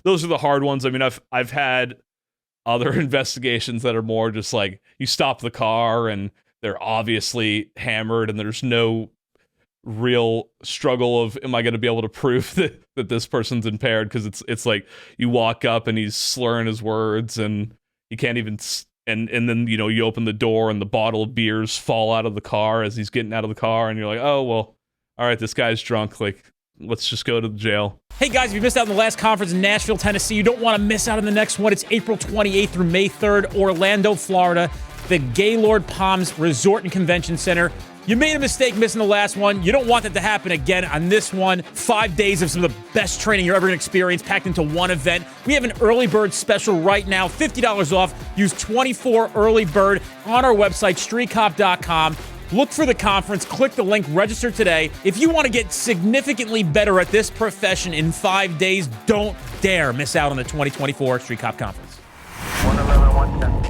those are the hard ones. I mean, I've had other investigations that are more just like you stop the car and they're obviously hammered and there's no real struggle of am I going to be able to prove that this person's impaired, because it's like you walk up and he's slurring his words and you can't even and then you open the door and the bottle of beers fall out of the car as he's getting out of the car and you're like, oh well, all right, this guy's drunk, like let's just go to the jail. Hey guys, if you missed out on the last conference in Nashville, Tennessee, you don't want to miss out on the next one. It's April 28th through May 3rd, Orlando, Florida, the Gaylord Palms Resort and Convention Center. You made a mistake missing the last one. You don't want that to happen again on this one. 5 days of some of the best training you're ever going to experience packed into one event. We have an early bird special right now, $50 off. Use 24 early bird on our website, streetcop.com. Look for the conference, click the link, register today. If you want to get significantly better at this profession in 5 days, don't dare miss out on the 2024 Street Cop Conference. 111, 110.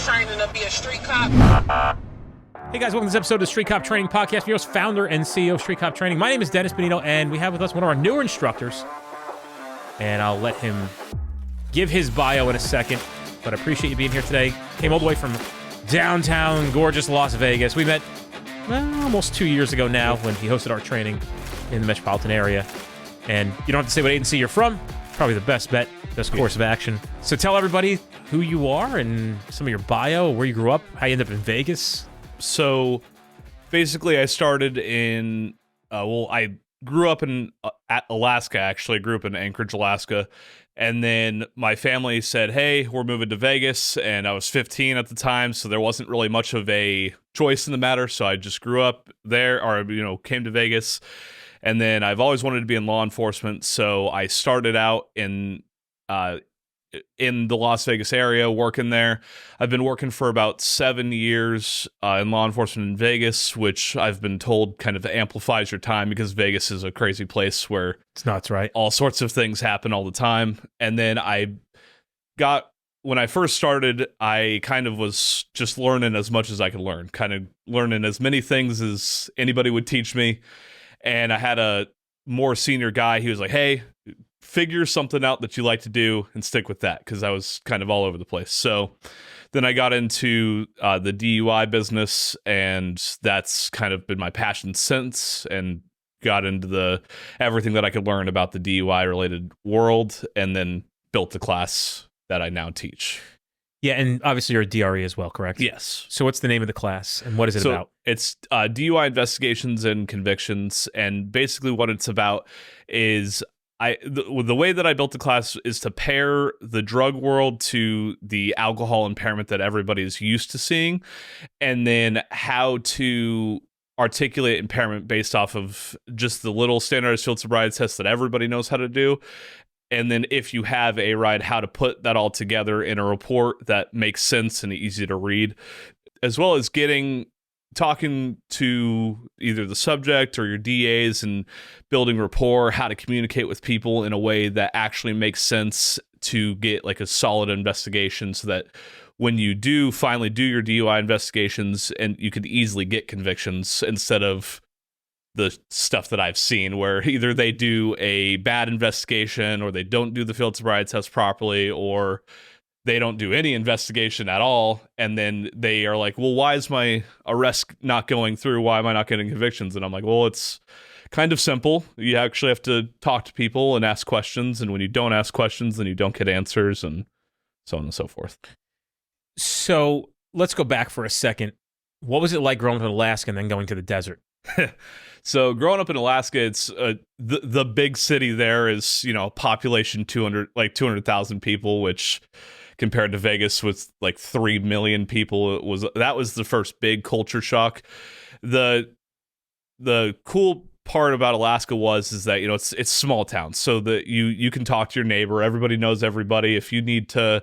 Training to be a street cop. Hey guys, welcome to this episode of the Street Cop Training Podcast. I'm your host, founder and CEO of Street Cop Training. My name is Dennis Benito, and we have with us one of our newer instructors. And I'll let him give his bio in a second, but I appreciate you being here today. Came all the way from downtown, gorgeous Las Vegas. We met almost 2 years ago now when he hosted our training in the metropolitan area. And you don't have to say what agency you're from. Probably the best bet, best course of action. So tell everybody who you are and some of your bio, where you grew up, how you ended up in Vegas. So basically I started in, I grew up in Alaska, actually. I grew up in Anchorage, Alaska. And then my family said, hey, we're moving to Vegas. And I was 15 at the time, so there wasn't really much of a choice in the matter. So I just grew up there, or, came to Vegas. And then I've always wanted to be in law enforcement. So I started out in the Las Vegas area, working there. I've been working for about 7 years in law enforcement in Vegas, which I've been told kind of amplifies your time because Vegas is a crazy place where It's nuts, right? all sorts of things happen all the time. And then when I first started, I kind of was just learning as much as I could learn, kind of learning as many things as anybody would teach me. And I had a more senior guy. He was like, hey, figure something out that you like to do and stick with that, because I was kind of all over the place. So then I got into the DUI business, and that's kind of been my passion since, and got into everything that I could learn about the DUI related world, and then built the class that I now teach. Yeah, and obviously you're a DRE as well, correct? Yes. So what's the name of the class, and what is it about? It's DUI Investigations and Convictions, and basically what it's about is the way that I built the class is to pair the drug world to the alcohol impairment that everybody's used to seeing, and then how to articulate impairment based off of just the little standardized field sobriety test that everybody knows how to do. And then if you have a ride, how to put that all together in a report that makes sense and easy to read, as well as talking to either the subject or your DAs and building rapport, how to communicate with people in a way that actually makes sense to get like a solid investigation, so that when you do finally do your DUI investigations, and you could easily get convictions instead of the stuff that I've seen where either they do a bad investigation, or they don't do the field sobriety test properly, or they don't do any investigation at all, and then they are like, well, why is my arrest not going through? Why am I not getting convictions? And I'm like, well, it's kind of simple. You actually have to talk to people and ask questions, and when you don't ask questions, then you don't get answers, and so on and so forth. So let's go back for a second. What was it like growing up in Alaska and then going to the desert? So growing up in Alaska, it's the big city there is, population 200,000 people, which compared to Vegas with like 3 million people, that was the first big culture shock. The cool part about Alaska is that, it's small town, so that you can talk to your neighbor. Everybody knows everybody. If you need to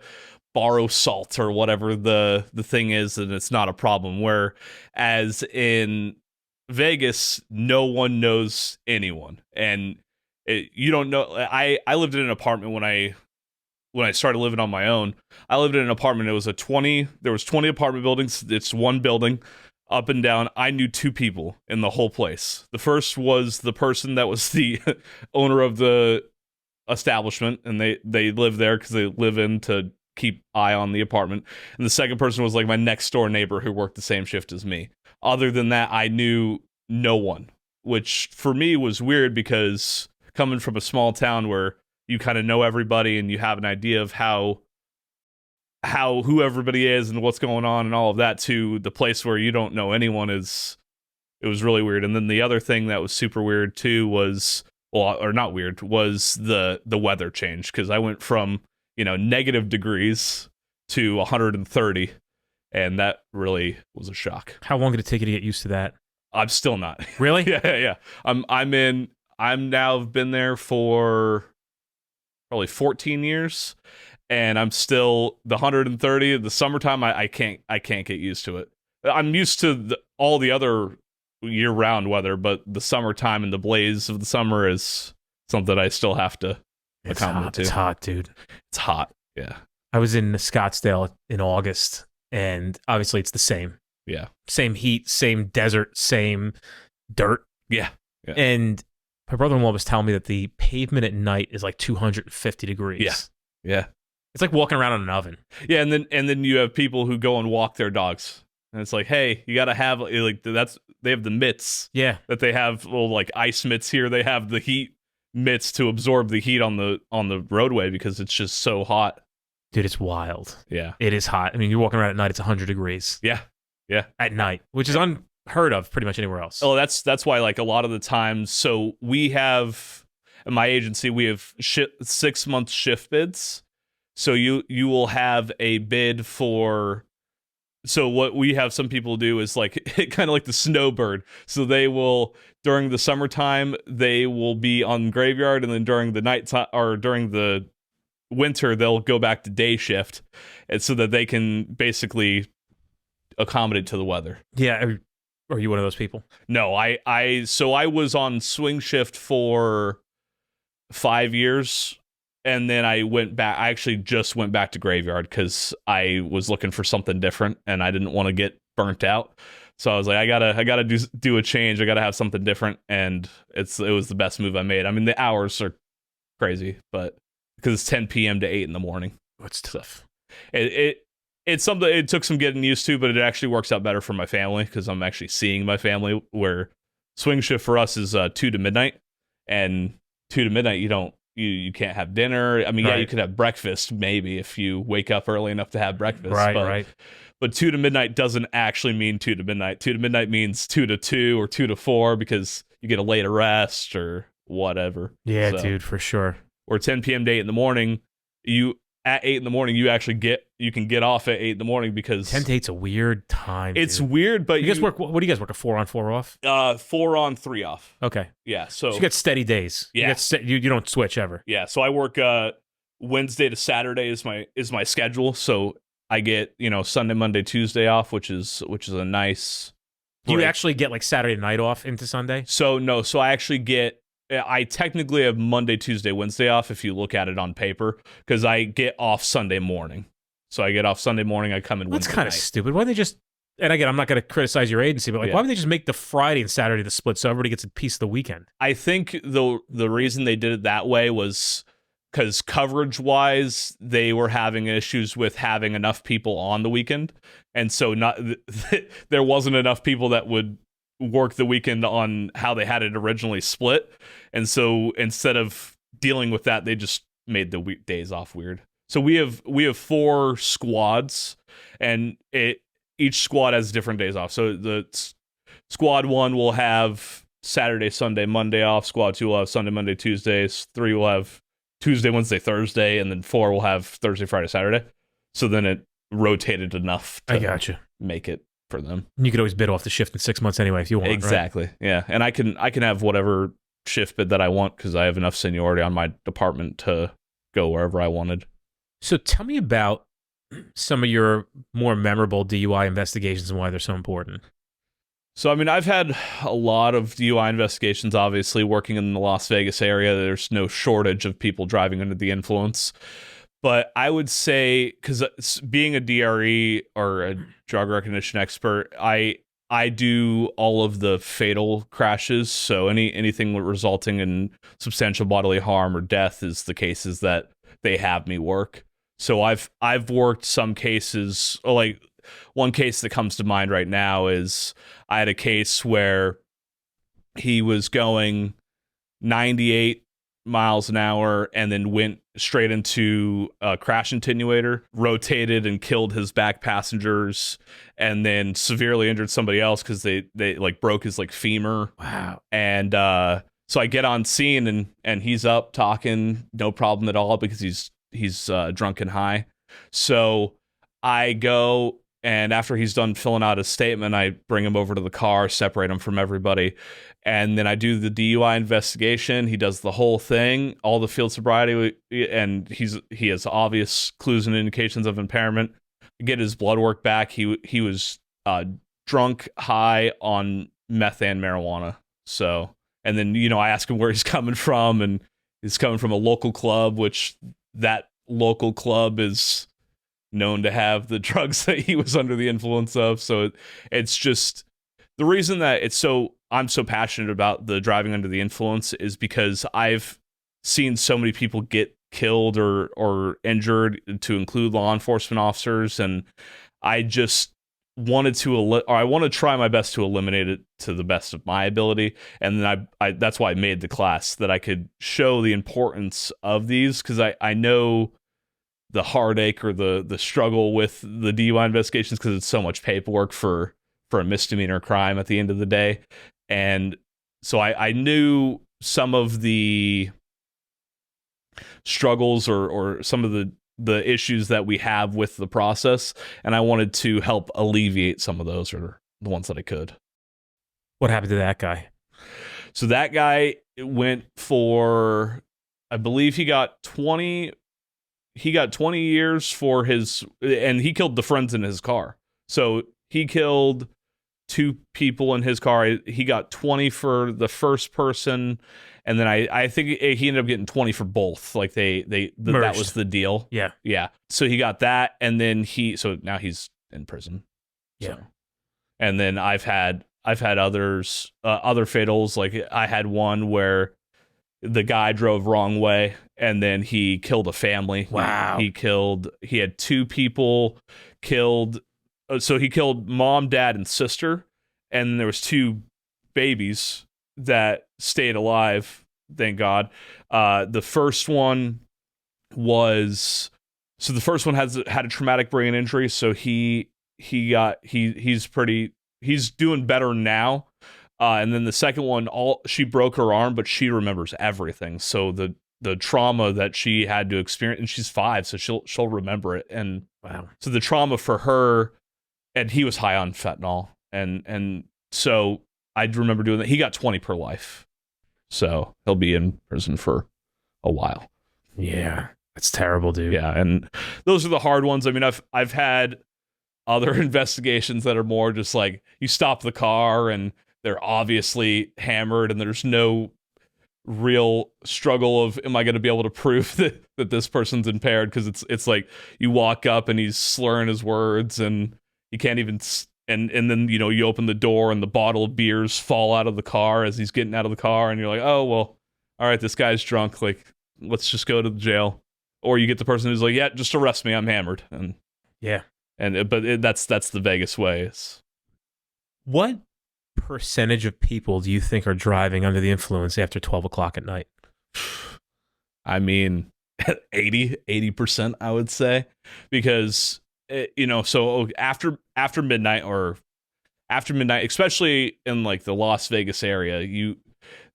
borrow salt or whatever the thing is, then it's not a problem. Whereas in Vegas, no one knows anyone, and you don't know. I lived in an apartment when I started living on my own. I lived in an apartment. There was 20 apartment buildings. It's one building. up and down. I knew 2 people in the whole place. The first was the person that was the owner of the establishment, and they live there because they live in to keep eye on the apartment. And the second person was like my next door neighbor who worked the same shift as me. Other than that, I knew no one, which for me was weird because coming from a small town where you kind of know everybody and you have an idea of who everybody is and what's going on and all of that, to the place where you don't know anyone, it was really weird. And then the other thing that was super weird too was, well, or not weird, was the weather change, because I went from, negative degrees to 130, and that really was a shock. How long did it take you to get used to that? I'm still not. Really? Yeah. I'm now been there for probably 14 years, and I'm still the 130. The summertime, I can't get used to it. I'm used to all the other year-round weather, but the summertime and the blaze of the summer is something I still have to accommodate to. It's hot, dude. It's hot. Yeah. I was in Scottsdale in August, and obviously it's the same. Yeah. Same heat, same desert, same dirt. Yeah. And my brother-in-law was telling me that the pavement at night is like 250 degrees. Yeah. It's like walking around in an oven. Yeah, and then you have people who go and walk their dogs. And it's like, hey, you got to have, like, they have the mitts. Yeah. That they have, little, like, ice mitts here. They have the heat mitts to absorb the heat on the roadway because it's just so hot. Dude, it's wild. Yeah. It is hot. I mean, you're walking around at night, it's 100 degrees. Yeah. At night, which is unheard of pretty much anywhere else. Oh, that's why, like, a lot of the times, so we have, in my agency, we have 6-month shift bids. So you will have a bid for, so what we have some people do is like kind of like the snowbird. So they will, during the summertime, they will be on graveyard, and then during the night or during the winter, they'll go back to day shift, and so that they can basically accommodate to the weather. Yeah. Are you one of those people? No, I was on swing shift for 5 years. And then I went back. I actually just went back to graveyard because I was looking for something different, and I didn't want to get burnt out. So I was like, I gotta do a change. I gotta have something different, and it was the best move I made. I mean, the hours are crazy, but because it's 10 p.m. to 8 in the morning, it's tough. It's something. It took some getting used to, but it actually works out better for my family because I'm actually seeing my family. Where swing shift for us is 2 to midnight, and 2 to midnight you can't have dinner. I mean, yeah, you could have breakfast maybe if you wake up early enough to have breakfast. Right. But 2 to midnight doesn't actually mean 2 to midnight. 2 to midnight means 2 to 2 or 2 to 4 because you get a later rest or whatever. Yeah, dude, for sure. Or 10 p.m. to 8 in the morning, at 8 in the morning, you can get off at 8 in the morning because 10 to 8's a weird time. It's dude. weird, but you guys work. What do you guys work? A 4 on 4 off? 4 on 3 off. Okay. Yeah. So you get steady days. Yeah. You don't switch ever. Yeah. So I work Wednesday to Saturday is my schedule. So I get Sunday, Monday, Tuesday off, which is a nice. Do you break. actually get like Saturday night off into Sunday? So no. So I technically have Monday, Tuesday, Wednesday off if you look at it on paper because I get off Sunday morning. So I get off Sunday morning. I come in Wednesday That's kind of night. stupid. Why don't they just, and again, I'm not going to criticize your agency, but why would they just make the Friday and Saturday the split so everybody gets a piece of the weekend? I think the reason they did it that way was because coverage-wise, they were having issues with having enough people on the weekend. And so there wasn't enough people that would work the weekend on how they had it originally split. And so instead of dealing with that, they just made the days off weird. So we have 4 squads, and each squad has different days off. So the squad 1 will have Saturday, Sunday, Monday off. Squad 2 will have Sunday, Monday, Tuesdays. 3 will have Tuesday, Wednesday, Thursday, and then 4 will have Thursday, Friday, Saturday. So then it rotated enough to make it for them. You could always bid off the shift in 6 months anyway if you want. Exactly. Right? Yeah. And I can have whatever shift bid that I want because I have enough seniority on my department to go wherever I wanted. So tell me about some of your more memorable DUI investigations and why they're so important. So, I mean, I've had a lot of DUI investigations, obviously, working in the Las Vegas area. There's no shortage of people driving under the influence. But I would say, because being a DRE or a drug recognition expert, I I do all of the fatal crashes. So anything resulting in substantial bodily harm or death is the cases that they have me work. So I've worked some cases, like one case that comes to mind right now is I had a case where he was going 98 miles an hour and then went straight into a crash attenuator, rotated and killed his back passengers, and then severely injured somebody else because they like broke his like femur. Wow. And so I get on scene and he's up talking, no problem at all, because he's drunk and high. So I go, and after he's done filling out his statement, I bring him over to the car, separate him from everybody, and then I do the DUI investigation. He does the whole thing, all the field sobriety, and he has obvious clues and indications of impairment. Get his blood work back. He was drunk, high on meth and marijuana. So, and then I ask him where he's coming from, and he's coming from a local club, which that local club is known to have the drugs that he was under the influence of. So it's just the reason that I'm so passionate about the driving under the influence is because I've seen so many people get killed or injured, to include law enforcement officers, and I just wanted to I want to try my best to eliminate it to the best of my ability. And then I that's why I made the class, that I could show the importance of these, because I know the heartache or the struggle with the DUI investigations, because it's so much paperwork for a misdemeanor crime at the end of the day. And so I knew some of the struggles or some of the issues that we have with the process, and I wanted to help alleviate some of those, or the ones that I could. What happened to that guy? So that guy went for, I believe he got 20 years for his, and he killed the friends in his car. So he killed 2 people in his car. He got 20 for the first person, and then I think he ended up getting 20 for both. Like that was the deal. Yeah. So he got that, and then so now he's in prison. Yeah. So. And then I've had others, other fatals. Like I had one where the guy drove wrong way, and then he killed a family. Wow. He had 2 people killed. So he killed mom, dad, and sister, and there was 2 babies that stayed alive, thank God. The first one had a traumatic brain injury, so he's doing better now. And then the second one, she broke her arm, but she remembers everything. So the trauma that she had to experience, and she's 5, so she'll remember it. And wow. So the trauma for her, and he was high on fentanyl, and so I remember doing that. He got 20 per life, so he'll be in prison for a while. Yeah, that's terrible, dude. Yeah, and those are the hard ones. I mean, I've had other investigations that are more just like, you stop the car and they're obviously hammered, and there's no real struggle of, am I going to be able to prove that this person's impaired? Because it's like you walk up and he's slurring his words, and you can't even, and then you open the door and the bottle of beers fall out of the car as he's getting out of the car, and you're like, oh well, all right, this guy's drunk, like let's just go to the jail. Or you get the person who's like, yeah, just arrest me, I'm hammered. And yeah, that's the Vegas way. What percentage of people do you think are driving under the influence after 12 o'clock at night? I mean, 80%, I would say, because so after midnight, especially in like the Las Vegas area,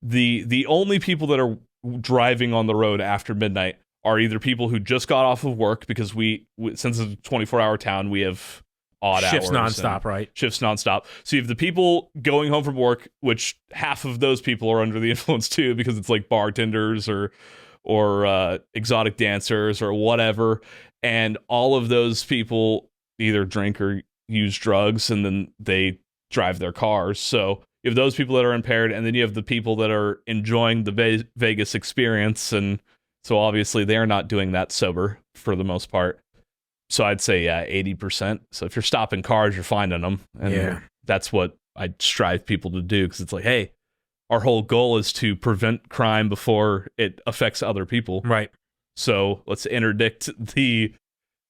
the only people that are driving on the road after midnight are either people who just got off of work, because we since it's a 24-hour town, we have odd shifts hours nonstop, right? Shifts nonstop. So you have the people going home from work, which half of those people are under the influence too, because it's like bartenders or exotic dancers or whatever. And all of those people either drink or use drugs, and then they drive their cars. So you have those people that are impaired, and then you have the people that are enjoying the Vegas experience. And so obviously they're not doing that sober for the most part. So I'd say, 80%. So if you're stopping cars, you're finding them. And that's what I strive people to do, because it's like, hey, our whole goal is to prevent crime before it affects other people. Right. So let's interdict the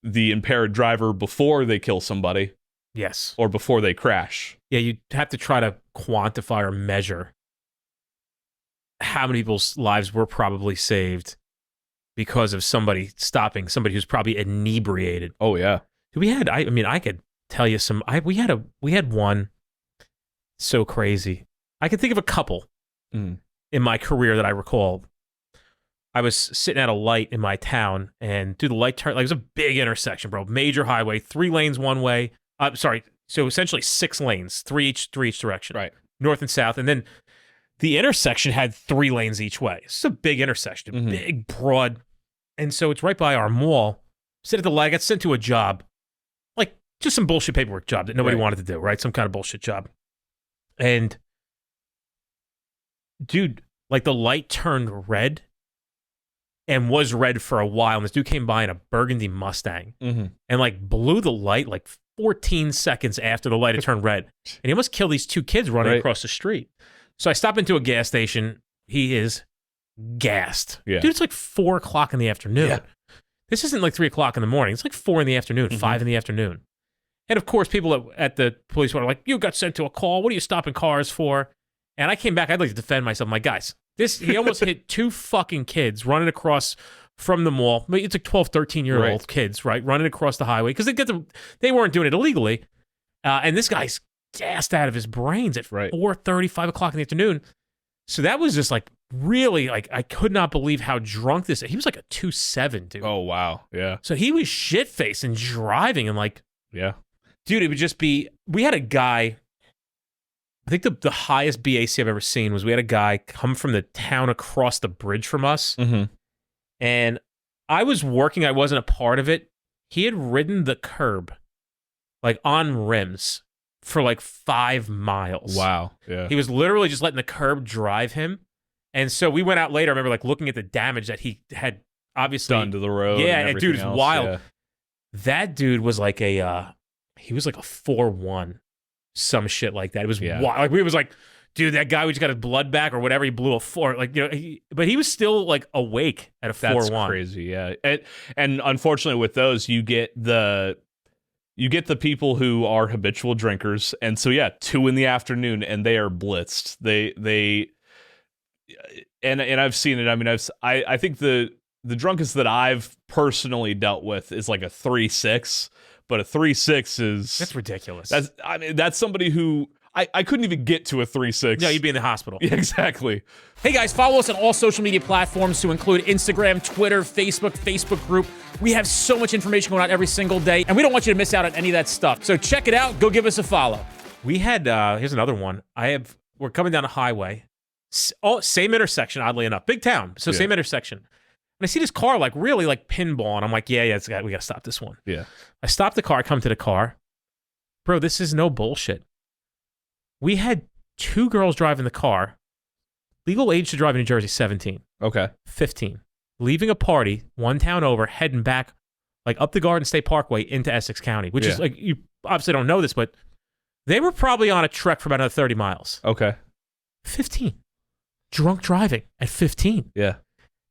impaired driver before they kill somebody. Yes. Or before they crash. Yeah, you have to try to quantify or measure how many people's lives were probably saved because of somebody stopping somebody who's probably inebriated. Oh yeah. We had, I mean, I could tell you some. We had one so crazy. I could think of a couple in my career that I recall. I was sitting at a light in my town, and the light turn, like, it was a big intersection, bro. Major highway, 3 lanes one way. So essentially 6 lanes, three each direction. Right. North and south. And then the intersection had 3 lanes each way. It's a big intersection, big, broad. And so it's right by our mall. Sit at the light, I got sent to a job. Like, just some bullshit paperwork job that nobody wanted to do, right? Some kind of bullshit job. And, dude, like, the light turned red and was red for a while. And this dude came by in a burgundy Mustang and, like, blew the light, like, 14 seconds after the light had turned red. And he almost killed these 2 kids running across the street. So I stop into a gas station. He is gassed. Yeah. Dude, it's like 4 o'clock in the afternoon. Yeah. This isn't like 3 o'clock in the morning. It's like 4 in the afternoon, 5 in the afternoon. And of course, people at the police were like, you got sent to a call. What are you stopping cars for? And I came back. I'd like to defend myself. I'm like, guys, he almost hit 2 fucking kids running across from the mall. It's like 12, 13-year-old kids, right? Running across the highway because they weren't doing it illegally. And this guy's gassed out of his brains at 4:30, 5 o'clock in the afternoon. So that was just like really, like, I could not believe how drunk he was like a 2.7, dude. Oh, wow. Yeah. So he was shit-faced and driving and like, yeah. Dude, it would just be, we had a guy, I think the highest BAC I've ever seen was we had a guy come from the town across the bridge from us. And I was working, I wasn't a part of it. He had ridden the curb, like on rims, for like 5 miles. Wow. Yeah. He was literally just letting the curb drive him. And so we went out later, I remember like looking at the damage that he had obviously done to the road. Yeah, and dude, it's wild. Yeah. That dude was like he was like a 4-1, some shit like that. It was wild. Like, we was like, dude, that guy, we just got his blood back or whatever. He blew a 4, like, you know, but he was still like awake at a 4-1. That's crazy, yeah. And unfortunately, with those, you get the people who are habitual drinkers, and so 2 in the afternoon, and they are blitzed. And I've seen it. I mean, I think the drunkest that I've personally dealt with is like a 3.6, but a 3.6 that's ridiculous. That's somebody who I couldn't even get to a 3.6. Yeah, you'd be in the hospital. Yeah, exactly. Hey guys, follow us on all social media platforms to include Instagram, Twitter, Facebook group. We have so much information going out every single day, and we don't want you to miss out on any of that stuff. So check it out. Go give us a follow. We had, here's another one. We're coming down a highway. Same intersection, oddly enough. Big town, so same intersection. And I see this car like really like pinball, and I'm like, we got to stop this one. Yeah. I stop the car, I come to the car. Bro, this is no bullshit. We had 2 girls driving the car. Legal age to drive in New Jersey, 17. Okay. 15. Leaving a party, 1 town over, heading back like up the Garden State Parkway into Essex County, which is like, you obviously don't know this, but they were probably on a trek for about another 30 miles. Okay. 15. Drunk driving at 15. Yeah.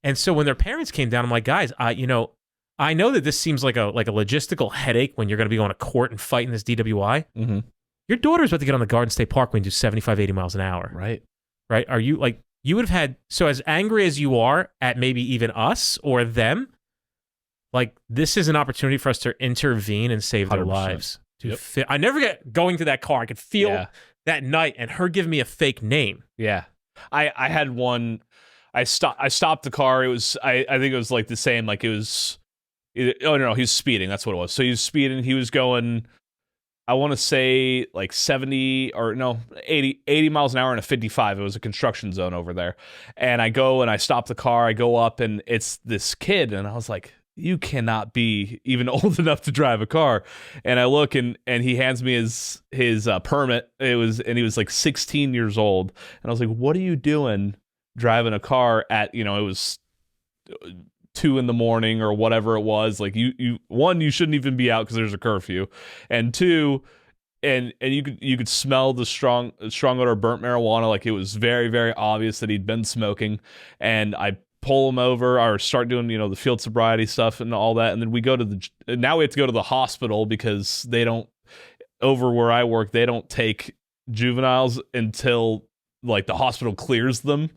And so when their parents came down, I'm like, guys, I know that this seems like a logistical headache when you're going to be going to court and fighting this DWI. Mm-hmm. Your daughter's about to get on the Garden State Parkway and do 75, 80 miles an hour. Right. Right? Are you like, you would have had, so as angry as you are at maybe even us or them, like, this is an opportunity for us to intervene and save their 100%. lives. Dude, I never get going to that car. I could feel that night and her giving me a fake name. Yeah. I had one. I stopped the car. It was I think it was like the same. Like it was. No, he was speeding. That's what it was. So he was speeding. He was going. I want to say like 70 or no 80 miles an hour in a 55. It was a construction zone over there. And I go and I stop the car. I go up and it's this kid. And I was like, you cannot be even old enough to drive a car. And I look and he hands me his permit. He was like 16 years old. And I was like, what are you doing driving a car at, it was 2 a.m. or whatever it was. Like you shouldn't even be out because there's a curfew. And 2, and you could smell the strong odor of burnt marijuana. Like, it was very, very obvious that he'd been smoking. And I pull him over or start doing, the field sobriety stuff and all that. And then we have to go to the hospital because they don't, over where I work, they don't take juveniles until like the hospital clears them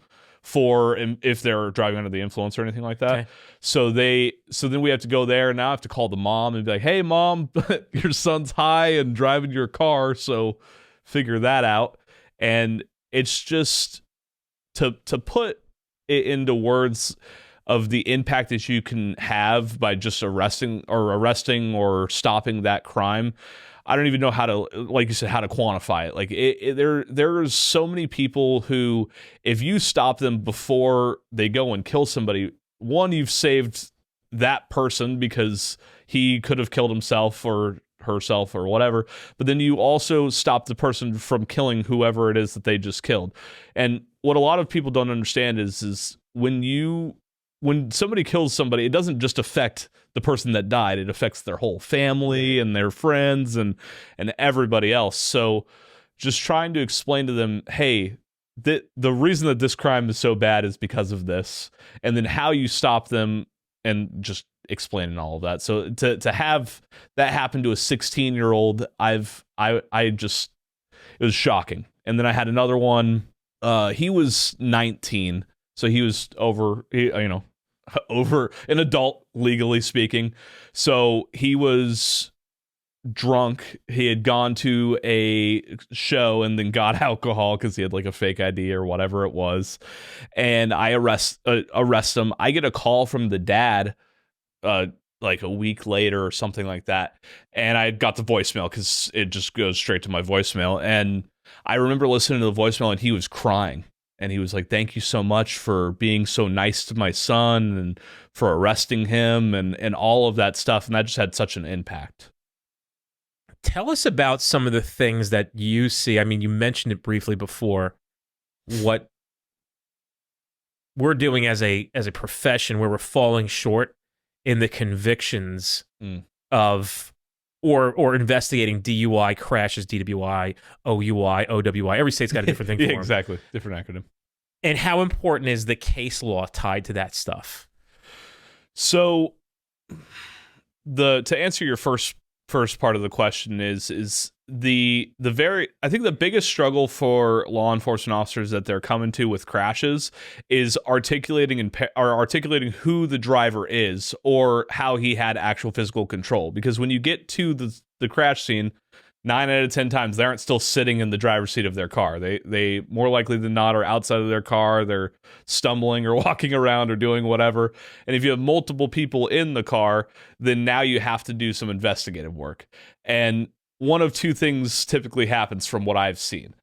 for if they're driving under the influence or anything like that. Okay. So then we have to go there, and now I have to call the mom and be like, "Hey mom, your son's high and driving your car, so figure that out." And it's just to put it into words of the impact that you can have by just arresting or stopping that crime. I don't even know how to, like you said, how to quantify it. Like there's so many people who, if you stop them before they go and kill somebody, one, you've saved that person because he could have killed himself or herself or whatever. But then you also stop the person from killing whoever it is that they just killed. And what a lot of people don't understand is when somebody kills somebody, it doesn't just affect the person that died. It affects their whole family and their friends and everybody else. So just trying to explain to them, hey, the reason that this crime is so bad is because of this. And then how you stop them, and just explaining all of that. So to have that happen to a 16-year-old, it was shocking. And then I had another one. He was 19. So he was over an adult, legally speaking. So he was drunk. He had gone to a show and then got alcohol because he had like a fake ID or whatever it was. And I arrest him. I get a call from the dad like a week later or something like that. And I got the voicemail because it just goes straight to my voicemail. And I remember listening to the voicemail, and he was crying. And he was like, "Thank you so much for being so nice to my son and for arresting him," and all of that stuff. And that just had such an impact. Tell us about some of the things that you see. I mean, you mentioned it briefly before, what we're doing as a profession where we're falling short in the convictions of or investigating DUI, crashes, DWI, OUI, OWI. Every state's got a different thing for them. Exactly. Different acronym. And how important is the case law tied to that stuff? So to answer your first part of the question is I think the biggest struggle for law enforcement officers that they're coming to with crashes is articulating who the driver is or how he had actual physical control. Because when you get to the crash scene, 9 out of 10 times they aren't still sitting in the driver's seat of their car. They more likely than not are outside of their car. They're stumbling or walking around or doing whatever. And if you have multiple people in the car, then now you have to do some investigative work. And one of two things typically happens from what I've seen.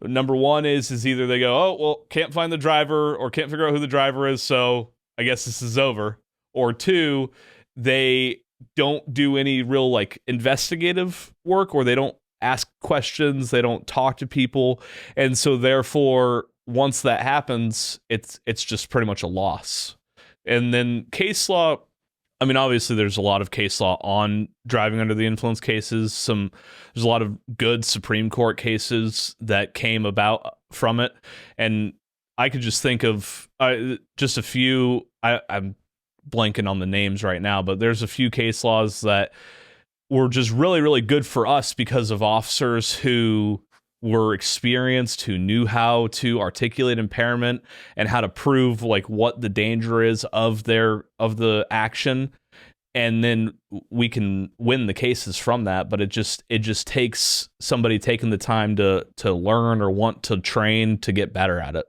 Number one is either they go, "Oh, well, can't find the driver," or "Can't figure out who the driver is, so I guess this is over." Or two, they don't do any real like investigative work, or they don't ask questions, they don't talk to people. And so therefore, once that happens, it's just pretty much a loss. And then case law, I mean, obviously there's a lot of case law on driving under the influence cases. There's a lot of good Supreme Court cases that came about from it. And I could just think of just a few. I'm blanking on the names right now, but there's a few case laws that were just really, really good for us because of officers who were experienced, who knew how to articulate impairment and how to prove like what the danger is of the action. And then we can win the cases from that. But it just takes somebody taking the time to learn or want to train to get better at it.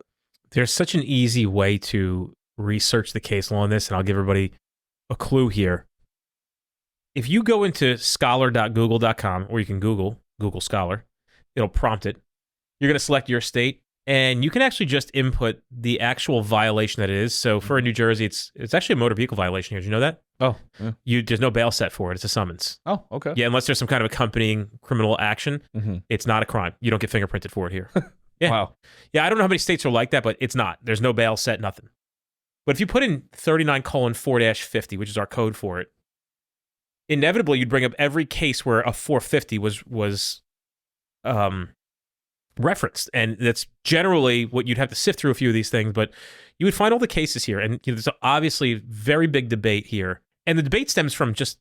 There's such an easy way to research the case law on this, and I'll give everybody a clue here. If you go into scholar.google.com, or you can Google Scholar, it'll prompt it. You're going to select your state, and you can actually just input the actual violation that it is. So for New Jersey, it's actually a motor vehicle violation here. Did you know that? Oh, yeah. There's no bail set for it. It's a summons. Oh, okay. Yeah, unless there's some kind of accompanying criminal action, it's not a crime. You don't get fingerprinted for it here. Yeah. Wow. Yeah, I don't know how many states are like that, but it's not. There's no bail set, nothing. But if you put in 39:4-50, which is our code for it, inevitably you'd bring up every case where a 450 was referenced, and that's generally what you'd have to sift through a few of these things, but you would find all the cases here, and there's obviously very big debate here, and the debate stems from just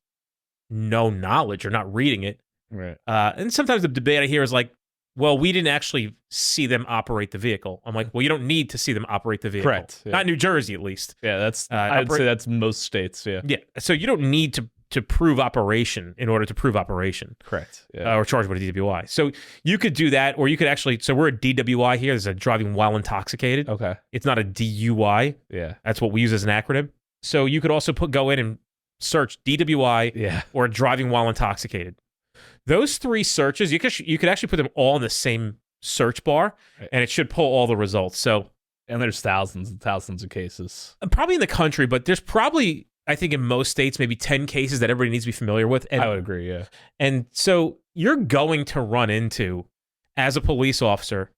no knowledge or not reading it. Right. And sometimes the debate I hear is like, well, we didn't actually see them operate the vehicle. I'm like, well, you don't need to see them operate the vehicle. Correct. Yeah. Not in New Jersey, at least. Yeah, that's I'd say that's most states. Yeah. Yeah. So you don't need to prove operation in order to prove operation. Correct. Yeah. Or charge with a DWI. So you could do that, or you could actually. So we're a DWI here. There's a driving while intoxicated. Okay. It's not a DUI. Yeah. That's what we use as an acronym. So you could also go in and search DWI or driving while intoxicated. Those three searches, you could actually put them all in the same search bar, and it should pull all the results. So, and there's thousands and thousands of cases. Probably in the country, but there's probably, I think in most states, maybe 10 cases that everybody needs to be familiar with. And, I would agree, yeah. And so you're going to run into, as a police officer,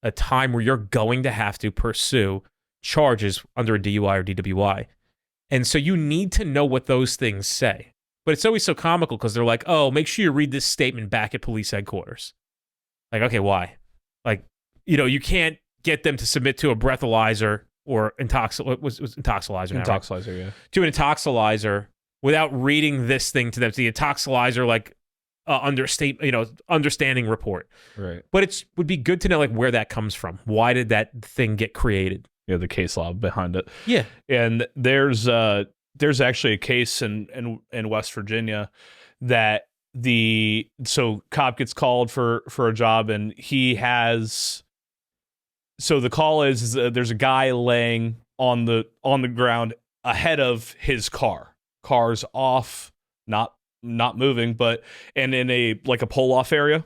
a time where you're going to have to pursue charges under a DUI or DWI. And so you need to know what those things say. But it's always so comical because they're like, oh, make sure you read this statement back at police headquarters. Like, okay, why? Like, you can't get them to submit to a breathalyzer or intoxilizer. Intoxilizer, yeah. To an intoxilizer without reading this thing to them. To the intoxilizer, like, understanding report. Right. But it would be good to know, like, where that comes from. Why did that thing get created? Yeah, the case law behind it. Yeah. And there's actually a case in West Virginia that cop gets called for a job, and the call is there's a guy laying on the ground ahead of his car's off, not moving, and in a pull-off area.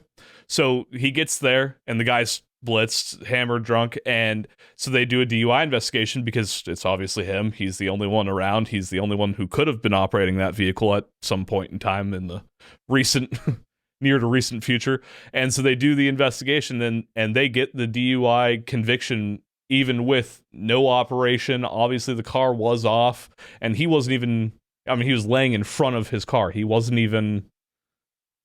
So he gets there, and the guy's blitzed, hammered, drunk, and so they do a DUI investigation because it's obviously him. He's the only one around. He's the only one who could have been operating that vehicle at some point in time in the near to recent future. And so they do the investigation, and they get the DUI conviction even with no operation. Obviously, the car was off, and he wasn't even. I mean, he was laying in front of his car. He wasn't even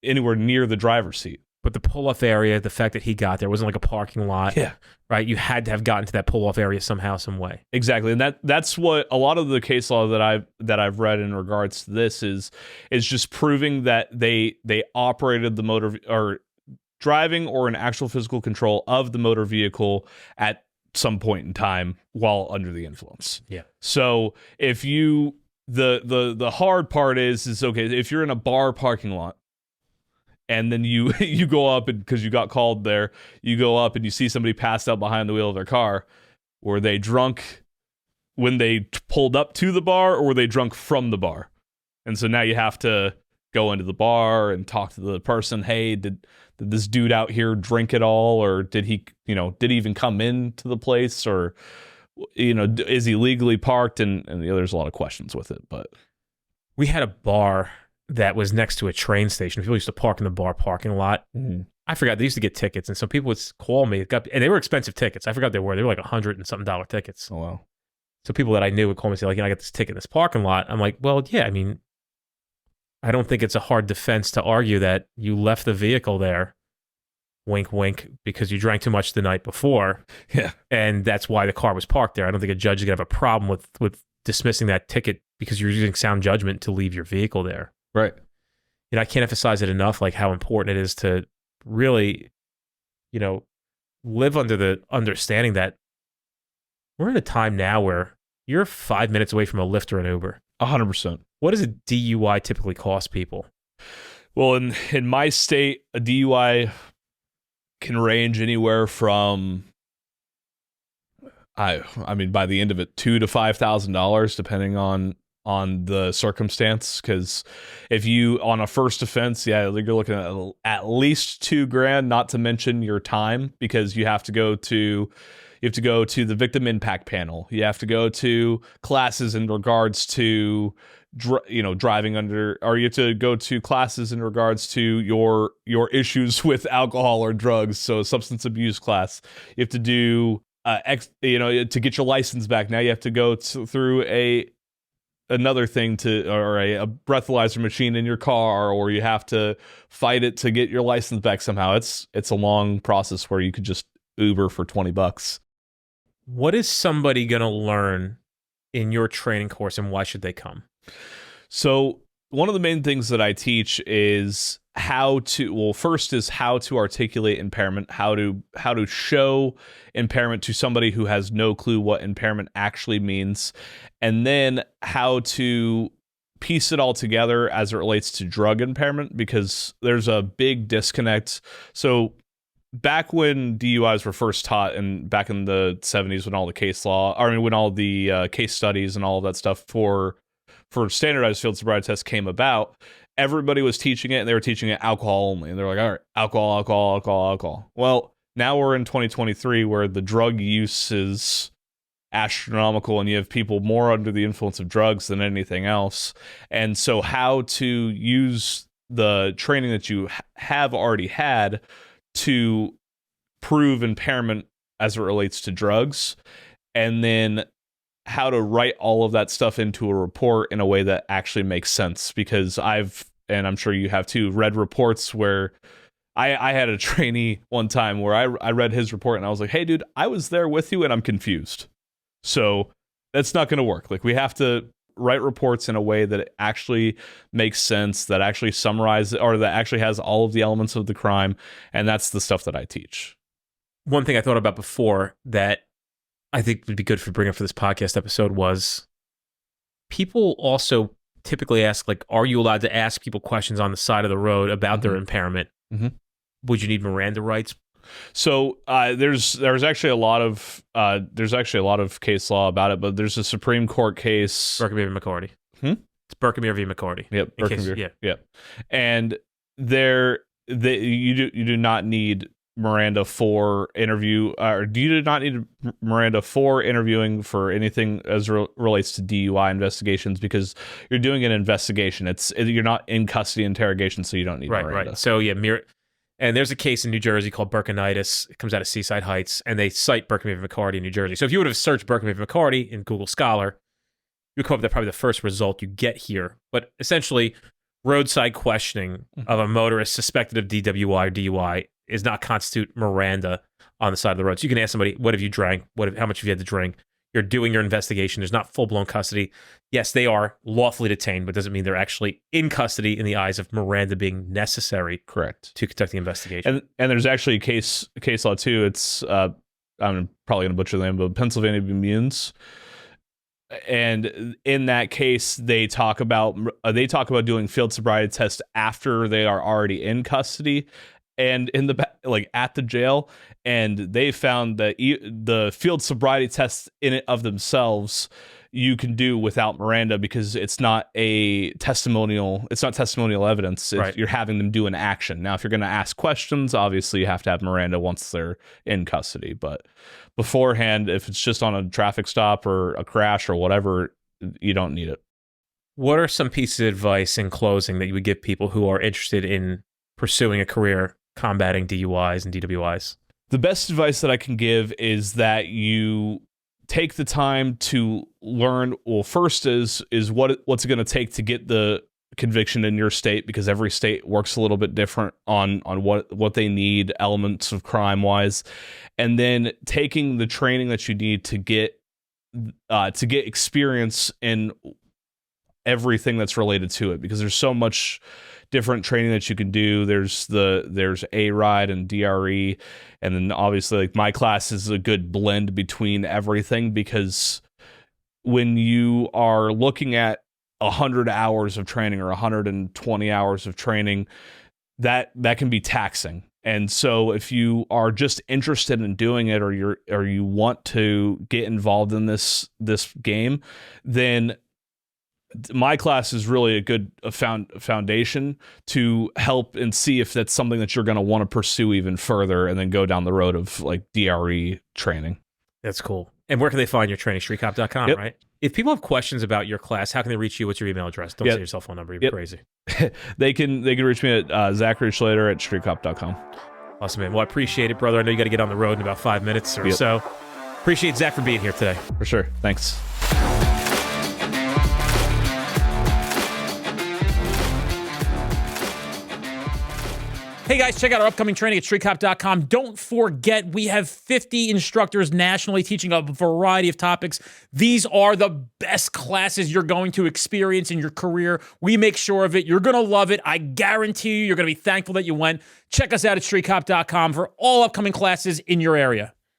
anywhere near the driver's seat. But the pull-off area, the fact that he got there, wasn't like a parking lot. Yeah. Right? You had to have gotten to that pull-off area somehow, some way. Exactly. And that's what a lot of the case law that I've read in regards to this is just proving that they operated the motor or driving or an actual physical control of the motor vehicle at some point in time while under the influence. Yeah. So if the hard part is okay, if you're in a bar parking lot, and then you go up, and because you got called there, you go up and you see somebody passed out behind the wheel of their car. Were they drunk when they pulled up to the bar, or were they drunk from the bar? And so now you have to go into the bar and talk to the person. Hey, did this dude out here drink at all, or did he even come into the place, or is he legally parked? And there's a lot of questions with it. But we had a bar that was next to a train station. People used to park in the bar parking lot. Mm-hmm. I forgot, they used to get tickets, and so people would call me, and they were expensive tickets. I forgot they were like $100 and something tickets. Oh, wow. So people that I knew would call me and say, like, I got this ticket in this parking lot. I'm like, well, yeah, I mean, I don't think it's a hard defense to argue that you left the vehicle there, wink, wink, because you drank too much the night before. Yeah. And that's why the car was parked there. I don't think a judge is going to have a problem with dismissing that ticket because you're using sound judgment to leave your vehicle there. Right. I can't emphasize it enough, like how important it is to really, live under the understanding that we're in a time now where you're 5 minutes away from a Lyft or an Uber. 100%. What does a DUI typically cost people? Well, in my state, a DUI can range anywhere from, I mean, by the end of it, $2,000 to $5,000, depending on the circumstance. Because if you on a first offense, you're looking at least $2,000, not to mention your time, because you have to go to the victim impact panel. You have to go to classes in regards to driving under, or you have to go to classes in regards to your issues with alcohol or drugs. So substance abuse class. You have to do to get your license back. Now you have to go through another thing or a breathalyzer machine in your car, or you have to fight it to get your license back somehow. It's a long process where you could just Uber for $20. What is somebody going to learn in your training course, and why should they come? So one of the main things that I teach is how to articulate impairment, how to show impairment to somebody who has no clue what impairment actually means, and then how to piece it all together as it relates to drug impairment, because there's a big disconnect. So back when DUIs were first taught, and back in the 70s when all the when all the case studies and all of that stuff for standardized field sobriety tests came about, everybody was teaching it, and they were teaching it alcohol only. And they're like, all right, alcohol. Well, now we're in 2023 where the drug use is astronomical, and you have people more under the influence of drugs than anything else. And so how to use the training that you have already had to prove impairment as it relates to drugs, and then how to write all of that stuff into a report in a way that actually makes sense. Because and I'm sure you have too, read reports where I had a trainee one time where I read his report and I was like, hey dude, I was there with you and I'm confused. So that's not going to work. Like, we have to write reports in a way that it actually makes sense, that actually summarizes, or that actually has all of the elements of the crime. And that's the stuff that I teach. One thing I thought about before that I think would be good for bringing up for this podcast episode was, people also typically ask, like, are you allowed to ask people questions on the side of the road about their impairment? Mm-hmm. Would you need Miranda rights? So there's actually a lot of case law about it, but there's a Supreme Court case. Berkemeier v. McCarty. It's Berkemeier v. McCarty. Yep. Yep. And you do not need Miranda for interview, or you do not need Miranda for interviewing for anything as relates to DUI investigations, because you're doing an investigation. You're not in custody interrogation, so you don't need Miranda. Right. So yeah, and there's a case in New Jersey called Burkinitis. It comes out of Seaside Heights, and they cite Berkemeier v. McCarty in New Jersey. So if you would have searched Berkemeier v. McCarty in Google Scholar, you would come up with probably the first result you get here. But essentially, roadside questioning of a motorist suspected of DWI or DUI is not constitute Miranda on the side of the road. So you can ask somebody, what have you drank? How much have you had to drink? You're doing your investigation. There's not full-blown custody. Yes, they are lawfully detained, but doesn't mean they're actually in custody in the eyes of Miranda being necessary. Correct. To conduct the investigation. And there's actually case law too. It's I'm probably going to butcher the name, but Pennsylvania v. Munes. And in that case, they talk about doing field sobriety tests after they are already in custody and in at the jail, and they found that the field sobriety tests in it of themselves you can do without Miranda, because it's not testimonial evidence. Right. You're having them do an action. Now, if you're going to ask questions, obviously you have to have Miranda once they're in custody, but beforehand, if it's just on a traffic stop or a crash or whatever, you don't need it. What are some pieces of advice in closing that you would give people who are interested in pursuing a career combating DUIs and DWIs? The best advice that I can give is that you take the time to learn. Well, first is what's it going to take to get the conviction in your state, because every state works a little bit different on what they need, elements of crime wise, and then taking the training that you need to get experience in everything that's related to it, because there's so much different training that you can do. There's A-RIDE and DRE, and then obviously, like, my class is a good blend between everything, because when you are looking at 100 hours of training or 120 hours of training, that can be taxing. And so if you are just interested in doing it, or you want to get involved in this game, then my class is really a good foundation to help and see if that's something that you're going to want to pursue even further, and then go down the road of like DRE training. That's cool. And where can they find your training? StreetCop.com, Yep. right? If people have questions about your class, how can they reach you? What's your email address? Don't say your cell phone number. You're crazy. They can reach me at Zak Schlader at StreetCop.com. Awesome, man. Well, I appreciate it, brother. I know you got to get on the road in about 5 minutes or so. Appreciate Zak for being here today. For sure. Thanks. Hey guys, check out our upcoming training at streetcop.com. Don't forget, we have 50 instructors nationally teaching a variety of topics. These are the best classes you're going to experience in your career. We make sure of it. You're going to love it. I guarantee you're going to be thankful that you went. Check us out at streetcop.com for all upcoming classes in your area.